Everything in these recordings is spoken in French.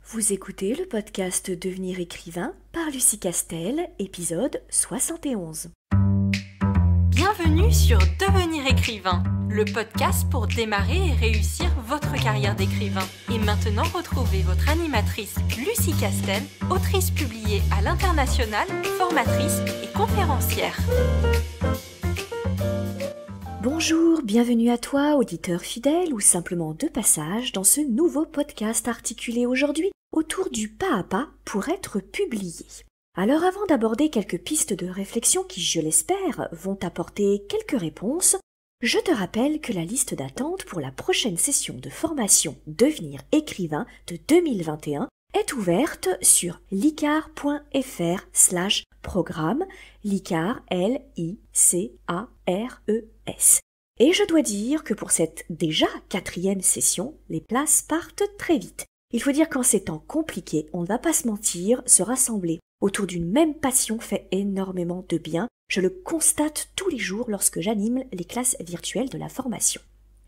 Vous écoutez le podcast Devenir écrivain par Lucie Castel, épisode 71. Bienvenue sur Devenir écrivain, le podcast pour démarrer et réussir votre carrière d'écrivain. Et maintenant, retrouvez votre animatrice Lucie Castel, autrice publiée à l'international, formatrice et conférencière. Bonjour, bienvenue à toi, auditeur fidèle ou simplement de passage dans ce nouveau podcast articulé aujourd'hui autour du pas à pas pour être publié. Alors avant d'aborder quelques pistes de réflexion qui, je l'espère, vont apporter quelques réponses, je te rappelle que la liste d'attente pour la prochaine session de formation Devenir écrivain de 2021 est ouverte sur licar.fr/programme, Licar, L-I-C-A-R-E-S. Et je dois dire que pour cette déjà 4e session, les places partent très vite. Il faut dire qu'en ces temps compliqués, on ne va pas se mentir, se rassembler autour d'une même passion fait énormément de bien. Je le constate tous les jours lorsque j'anime les classes virtuelles de la formation.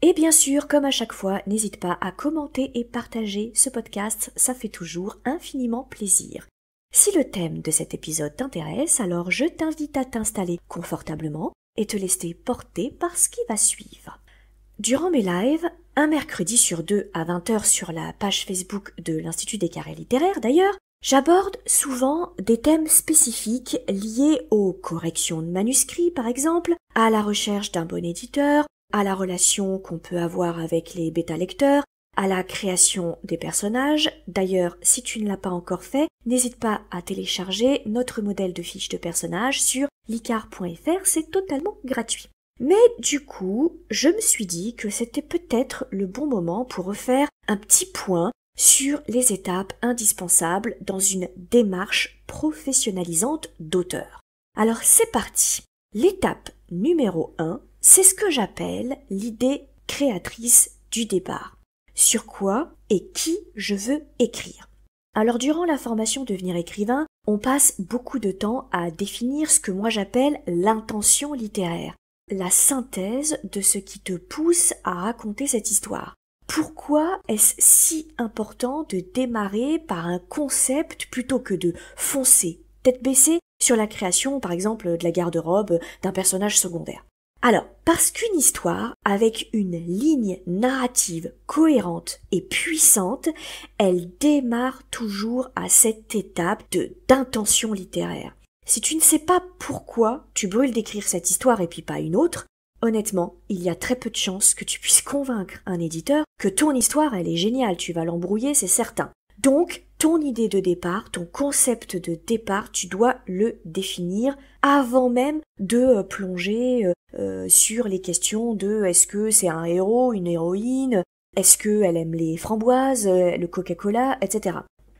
Et bien sûr, comme à chaque fois, n'hésite pas à commenter et partager ce podcast, ça fait toujours infiniment plaisir. Si le thème de cet épisode t'intéresse, alors je t'invite à t'installer confortablement et te laisser porter par ce qui va suivre. Durant mes lives, un mercredi sur 2 à 20h sur la page Facebook de l'Institut des carrières littéraires d'ailleurs, j'aborde souvent des thèmes spécifiques liés aux corrections de manuscrits par exemple, à la recherche d'un bon éditeur, à la relation qu'on peut avoir avec les bêta-lecteurs, à la création des personnages. D'ailleurs, si tu ne l'as pas encore fait, n'hésite pas à télécharger notre modèle de fiche de personnage sur licar.fr, c'est totalement gratuit. Mais du coup, je me suis dit que c'était peut-être le bon moment pour refaire un petit point sur les étapes indispensables dans une démarche professionnalisante d'auteur. Alors c'est parti. L'étape numéro 1, c'est ce que j'appelle l'idée créatrice du départ. Sur quoi et qui je veux écrire. Alors durant la formation Devenir écrivain, on passe beaucoup de temps à définir ce que moi j'appelle l'intention littéraire, la synthèse de ce qui te pousse à raconter cette histoire. Pourquoi est-ce si important de démarrer par un concept plutôt que de foncer, tête baissée, sur la création par exemple de la garde-robe d'un personnage secondaire? Alors, parce qu'une histoire, avec une ligne narrative cohérente et puissante, elle démarre toujours à cette étape d'intention littéraire. Si tu ne sais pas pourquoi tu brûles d'écrire cette histoire et puis pas une autre, honnêtement, il y a très peu de chances que tu puisses convaincre un éditeur que ton histoire, elle est géniale, tu vas l'embrouiller, c'est certain. Donc, ton idée de départ, ton concept de départ, tu dois le définir avant même de plonger sur les questions de est-ce que c'est un héros, une héroïne, est-ce qu'elle aime les framboises, le Coca-Cola, etc.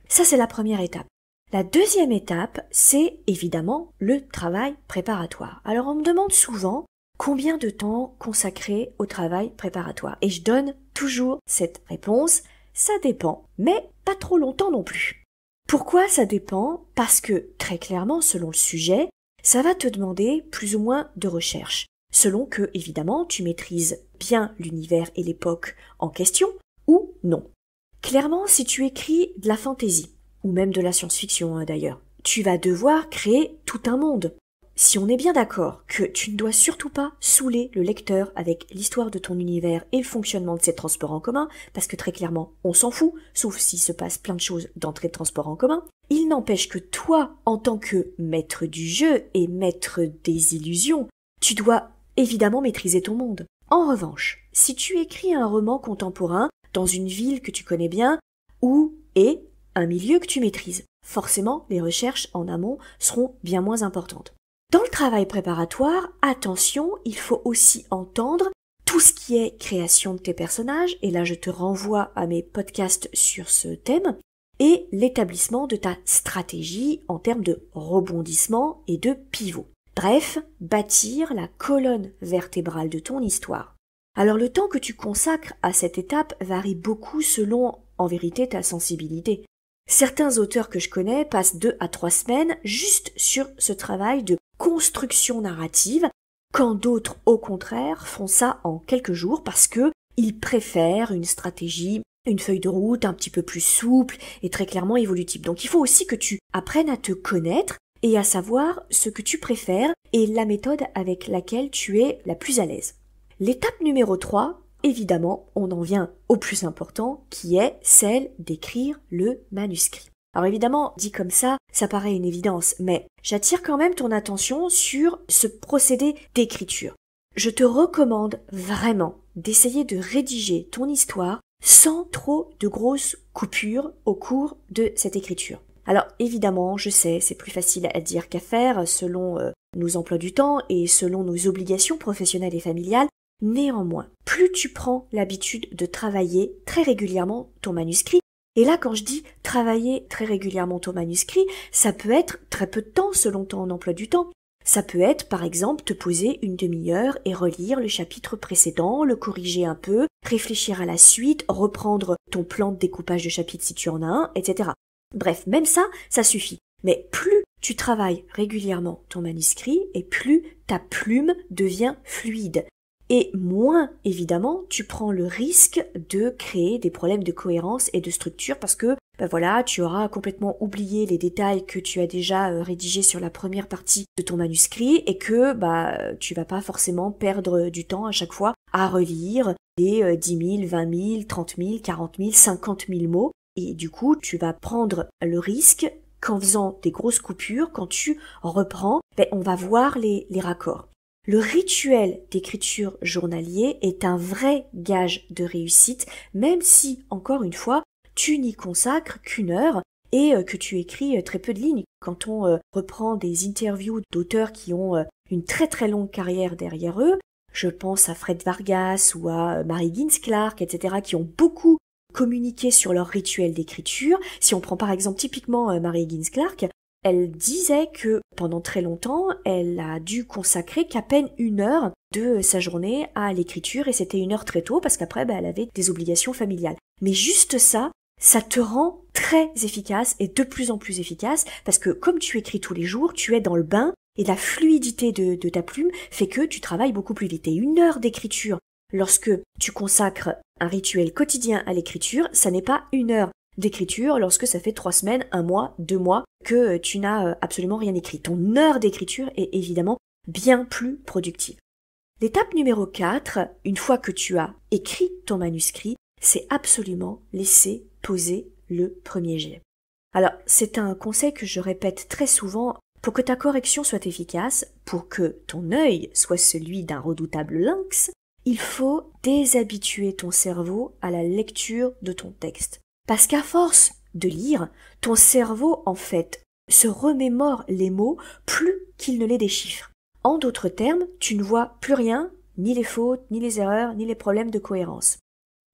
Ça, c'est la première étape. La deuxième étape, c'est évidemment le travail préparatoire. Alors, on me demande souvent combien de temps consacrer au travail préparatoire. Et je donne toujours cette réponse, ça dépend, mais pas trop longtemps non plus. Pourquoi ça dépend? Parce que, très clairement, selon le sujet, ça va te demander plus ou moins de recherche, selon que, évidemment, tu maîtrises bien l'univers et l'époque en question, ou non. Clairement, si tu écris de la fantaisie, ou même de la science-fiction d'ailleurs, tu vas devoir créer tout un monde. Si on est bien d'accord que tu ne dois surtout pas saouler le lecteur avec l'histoire de ton univers et le fonctionnement de ses transports en commun, parce que très clairement, on s'en fout, sauf s'il se passe plein de choses d'entrée de transport en commun, il n'empêche que toi, en tant que maître du jeu et maître des illusions, tu dois évidemment maîtriser ton monde. En revanche, si tu écris un roman contemporain dans une ville que tu connais bien, ou et un milieu que tu maîtrises, forcément, les recherches en amont seront bien moins importantes. Dans le travail préparatoire, attention, il faut aussi entendre tout ce qui est création de tes personnages, et là je te renvoie à mes podcasts sur ce thème, et l'établissement de ta stratégie en termes de rebondissement et de pivot. Bref, bâtir la colonne vertébrale de ton histoire. Alors le temps que tu consacres à cette étape varie beaucoup selon, en vérité, ta sensibilité. Certains auteurs que je connais passent 2 à 3 semaines juste sur ce travail de construction narrative, quand d'autres, au contraire, font ça en quelques jours parce que ils préfèrent une stratégie une feuille de route un petit peu plus souple et très clairement évolutive. Donc il faut aussi que tu apprennes à te connaître et à savoir ce que tu préfères et la méthode avec laquelle tu es la plus à l'aise. L'étape numéro 3, évidemment, on en vient au plus important, qui est celle d'écrire le manuscrit. Alors évidemment, dit comme ça paraît une évidence, mais j'attire quand même ton attention sur ce procédé d'écriture. Je te recommande vraiment d'essayer de rédiger ton histoire sans trop de grosses coupures au cours de cette écriture. Alors évidemment, je sais, c'est plus facile à dire qu'à faire selon nos emplois du temps et selon nos obligations professionnelles et familiales. Néanmoins, plus tu prends l'habitude de travailler très régulièrement ton manuscrit, et là quand je dis travailler très régulièrement ton manuscrit, ça peut être très peu de temps selon ton emploi du temps. Ça peut être, par exemple, te poser une demi-heure et relire le chapitre précédent, le corriger un peu, réfléchir à la suite, reprendre ton plan de découpage de chapitre si tu en as un, etc. Bref, même ça suffit. Mais plus tu travailles régulièrement ton manuscrit et plus ta plume devient fluide. Et moins, évidemment, tu prends le risque de créer des problèmes de cohérence et de structure parce que, tu auras complètement oublié les détails que tu as déjà rédigés sur la première partie de ton manuscrit et que, tu vas pas forcément perdre du temps à chaque fois à relire les 10 000, 20 000, 30 000, 40 000, 50 000 mots. Et du coup, tu vas prendre le risque qu'en faisant des grosses coupures, quand tu reprends, on va voir les raccords. Le rituel d'écriture journalier est un vrai gage de réussite, même si, encore une fois, tu n'y consacres qu'une heure et que tu écris très peu de lignes. Quand on reprend des interviews d'auteurs qui ont une très très longue carrière derrière eux, je pense à Fred Vargas ou à Mary Higgins Clark, etc., qui ont beaucoup communiqué sur leur rituel d'écriture. Si on prend par exemple typiquement Mary Higgins Clark, elle disait que pendant très longtemps, elle a dû consacrer qu'à peine une heure de sa journée à l'écriture et c'était une heure très tôt parce qu'après, elle avait des obligations familiales. Mais juste ça te rend très efficace et de plus en plus efficace parce que comme tu écris tous les jours, tu es dans le bain et la fluidité de ta plume fait que tu travailles beaucoup plus vite. Et une heure d'écriture, lorsque tu consacres un rituel quotidien à l'écriture, ça n'est pas une heure d'écriture lorsque ça fait 3 semaines, 1 mois, 2 mois que tu n'as absolument rien écrit. Ton heure d'écriture est évidemment bien plus productive. L'étape numéro 4, une fois que tu as écrit ton manuscrit, c'est absolument laisser poser le premier jet. Alors, c'est un conseil que je répète très souvent. Pour que ta correction soit efficace, pour que ton œil soit celui d'un redoutable lynx, il faut déshabituer ton cerveau à la lecture de ton texte. Parce qu'à force de lire, ton cerveau, en fait, se remémore les mots plus qu'il ne les déchiffre. En d'autres termes, tu ne vois plus rien, ni les fautes, ni les erreurs, ni les problèmes de cohérence.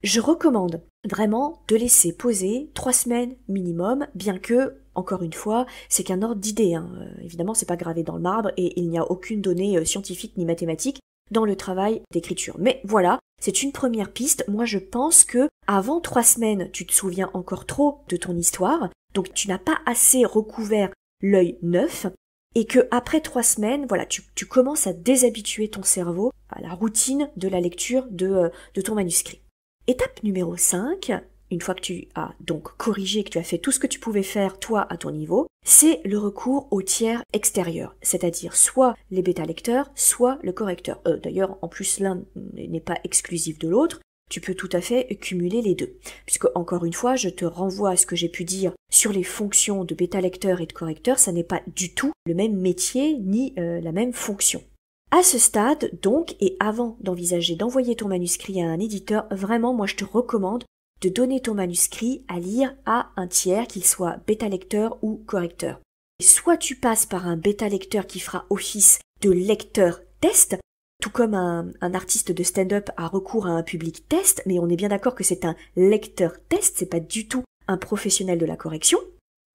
Je recommande vraiment de laisser poser 3 semaines minimum, bien que, encore une fois, c'est qu'un ordre d'idée. Évidemment, c'est pas gravé dans le marbre et il n'y a aucune donnée scientifique ni mathématique dans le travail d'écriture. Mais voilà, c'est une première piste. Moi, je pense que avant 3 semaines, tu te souviens encore trop de ton histoire, donc tu n'as pas assez recouvert l'œil neuf, et que après 3 semaines, tu commences à déshabituer ton cerveau à la routine de la lecture de ton manuscrit. Étape numéro 5, une fois que tu as donc corrigé, que tu as fait tout ce que tu pouvais faire toi à ton niveau, c'est le recours au tiers extérieur, c'est-à-dire soit les bêta-lecteurs, soit le correcteur. D'ailleurs, en plus, l'un n'est pas exclusif de l'autre, tu peux tout à fait cumuler les deux. Puisque, encore une fois, je te renvoie à ce que j'ai pu dire sur les fonctions de bêta-lecteur et de correcteur, ça n'est pas du tout le même métier ni la même fonction. À ce stade, donc, et avant d'envisager d'envoyer ton manuscrit à un éditeur, vraiment, moi, je te recommande de donner ton manuscrit à lire à un tiers, qu'il soit bêta-lecteur ou correcteur. Soit tu passes par un bêta-lecteur qui fera office de lecteur-test, tout comme un artiste de stand-up a recours à un public test, mais on est bien d'accord que c'est un lecteur-test, c'est pas du tout un professionnel de la correction.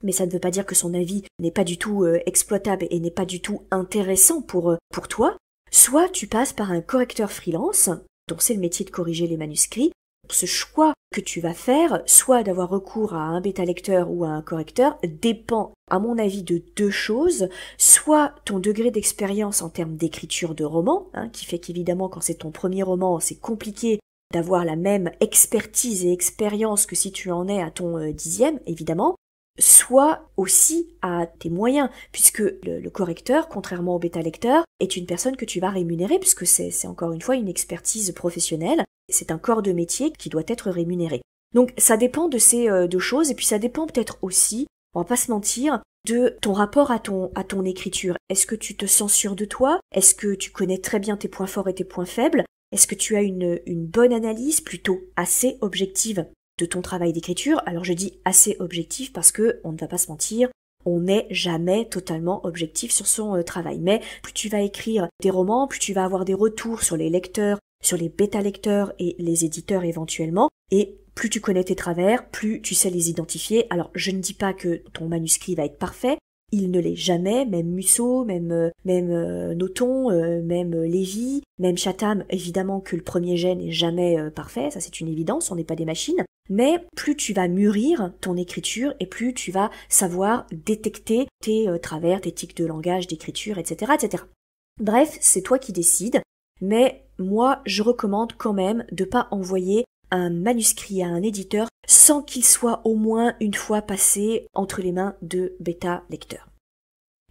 Mais ça ne veut pas dire que son avis n'est pas du tout exploitable et n'est pas du tout intéressant pour toi. Soit tu passes par un correcteur freelance, dont c'est le métier de corriger les manuscrits. Ce choix que tu vas faire, soit d'avoir recours à un bêta-lecteur ou à un correcteur, dépend, à mon avis, de 2 choses. Soit ton degré d'expérience en termes d'écriture de roman, qui fait qu'évidemment, quand c'est ton premier roman, c'est compliqué d'avoir la même expertise et expérience que si tu en es à ton 10e, évidemment, soit aussi à tes moyens, puisque le correcteur, contrairement au bêta-lecteur, est une personne que tu vas rémunérer, puisque c'est encore une fois une expertise professionnelle, c'est un corps de métier qui doit être rémunéré. Donc ça dépend de ces deux choses, et puis ça dépend peut-être aussi, on va pas se mentir, de ton rapport à ton écriture. Est-ce que tu te sens sûr de toi? Est-ce que tu connais très bien tes points forts et tes points faibles? Est-ce que tu as une bonne analyse, plutôt assez objective, de ton travail d'écriture? Alors je dis assez objectif parce que, on ne va pas se mentir, on n'est jamais totalement objectif sur son travail. Mais plus tu vas écrire des romans, plus tu vas avoir des retours sur les lecteurs, sur les bêta-lecteurs et les éditeurs éventuellement, et plus tu connais tes travers, plus tu sais les identifier. Alors je ne dis pas que ton manuscrit va être parfait, il ne l'est jamais, même Musso, même Nothomb, même Lévy, même Chatham, évidemment que le premier jet n'est jamais parfait, ça c'est une évidence, on n'est pas des machines, mais plus tu vas mûrir ton écriture et plus tu vas savoir détecter tes travers, tes tics de langage, d'écriture, etc., etc. Bref, c'est toi qui décides, mais moi je recommande quand même de pas envoyer un manuscrit à un éditeur sans qu'il soit au moins une fois passé entre les mains de bêta-lecteurs.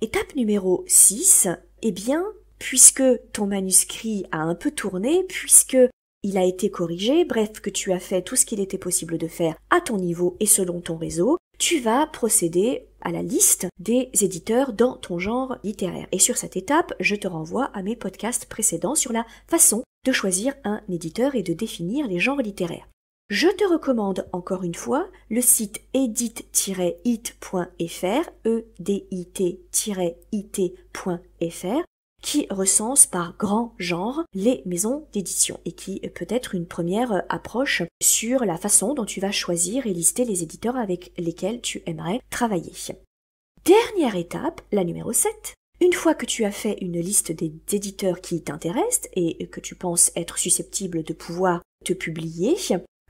Étape numéro 6, eh bien, puisque ton manuscrit a un peu tourné, puisque il a été corrigé, bref, que tu as fait tout ce qu'il était possible de faire à ton niveau et selon ton réseau, tu vas procéder à la liste des éditeurs dans ton genre littéraire. Et sur cette étape, je te renvoie à mes podcasts précédents sur la façon de choisir un éditeur et de définir les genres littéraires. Je te recommande encore une fois le site edit-it.fr, edit-it.fr, qui recense par grand genre les maisons d'édition et qui peut être une première approche sur la façon dont tu vas choisir et lister les éditeurs avec lesquels tu aimerais travailler. Dernière étape, la numéro 7. Une fois que tu as fait une liste des éditeurs qui t'intéressent et que tu penses être susceptible de pouvoir te publier,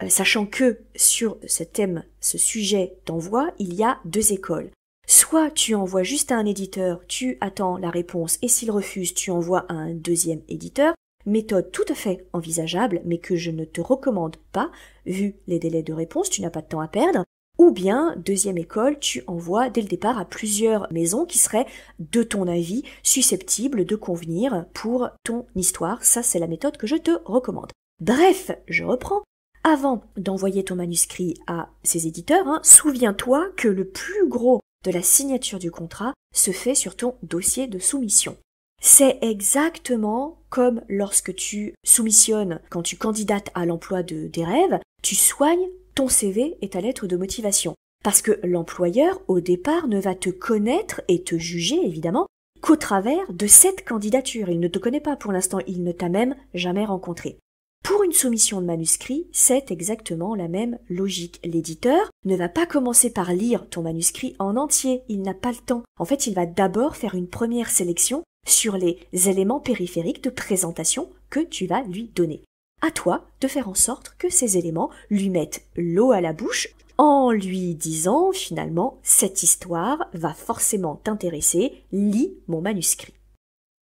sachant que sur ce thème, ce sujet d'envoi, il y a deux écoles. Soit tu envoies juste à un éditeur, tu attends la réponse et s'il refuse, tu envoies à un deuxième éditeur, méthode tout à fait envisageable mais que je ne te recommande pas, vu les délais de réponse, tu n'as pas de temps à perdre. Ou bien, deuxième école, tu envoies dès le départ à plusieurs maisons qui seraient, de ton avis, susceptibles de convenir pour ton histoire. Ça, c'est la méthode que je te recommande. Bref, je reprends. Avant d'envoyer ton manuscrit à ces éditeurs, souviens-toi que le plus gros de la signature du contrat se fait sur ton dossier de soumission. C'est exactement comme lorsque tu soumissionnes, quand tu candidates à l'emploi des rêves, tu soignes ton CV et ta lettre de motivation. Parce que l'employeur, au départ, ne va te connaître et te juger, évidemment, qu'au travers de cette candidature. Il ne te connaît pas pour l'instant, il ne t'a même jamais rencontré. Pour une soumission de manuscrit, c'est exactement la même logique. L'éditeur ne va pas commencer par lire ton manuscrit en entier, il n'a pas le temps. En fait, il va d'abord faire une première sélection sur les éléments périphériques de présentation que tu vas lui donner. À toi de faire en sorte que ces éléments lui mettent l'eau à la bouche en lui disant finalement cette histoire va forcément t'intéresser, lis mon manuscrit.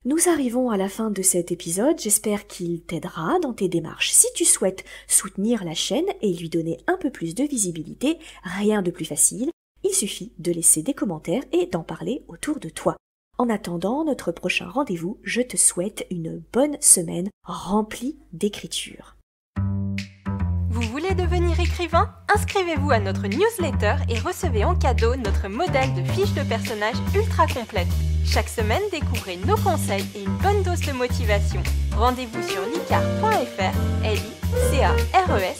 Nous arrivons à la fin de cet épisode, j'espère qu'il t'aidera dans tes démarches. Si tu souhaites soutenir la chaîne et lui donner un peu plus de visibilité, rien de plus facile, il suffit de laisser des commentaires et d'en parler autour de toi. En attendant notre prochain rendez-vous, je te souhaite une bonne semaine remplie d'écriture. Vous voulez devenir écrivain? Inscrivez-vous à notre newsletter et recevez en cadeau notre modèle de fiche de personnage ultra complète. Chaque semaine, découvrez nos conseils et une bonne dose de motivation. Rendez-vous sur licar.fr, licares.fr.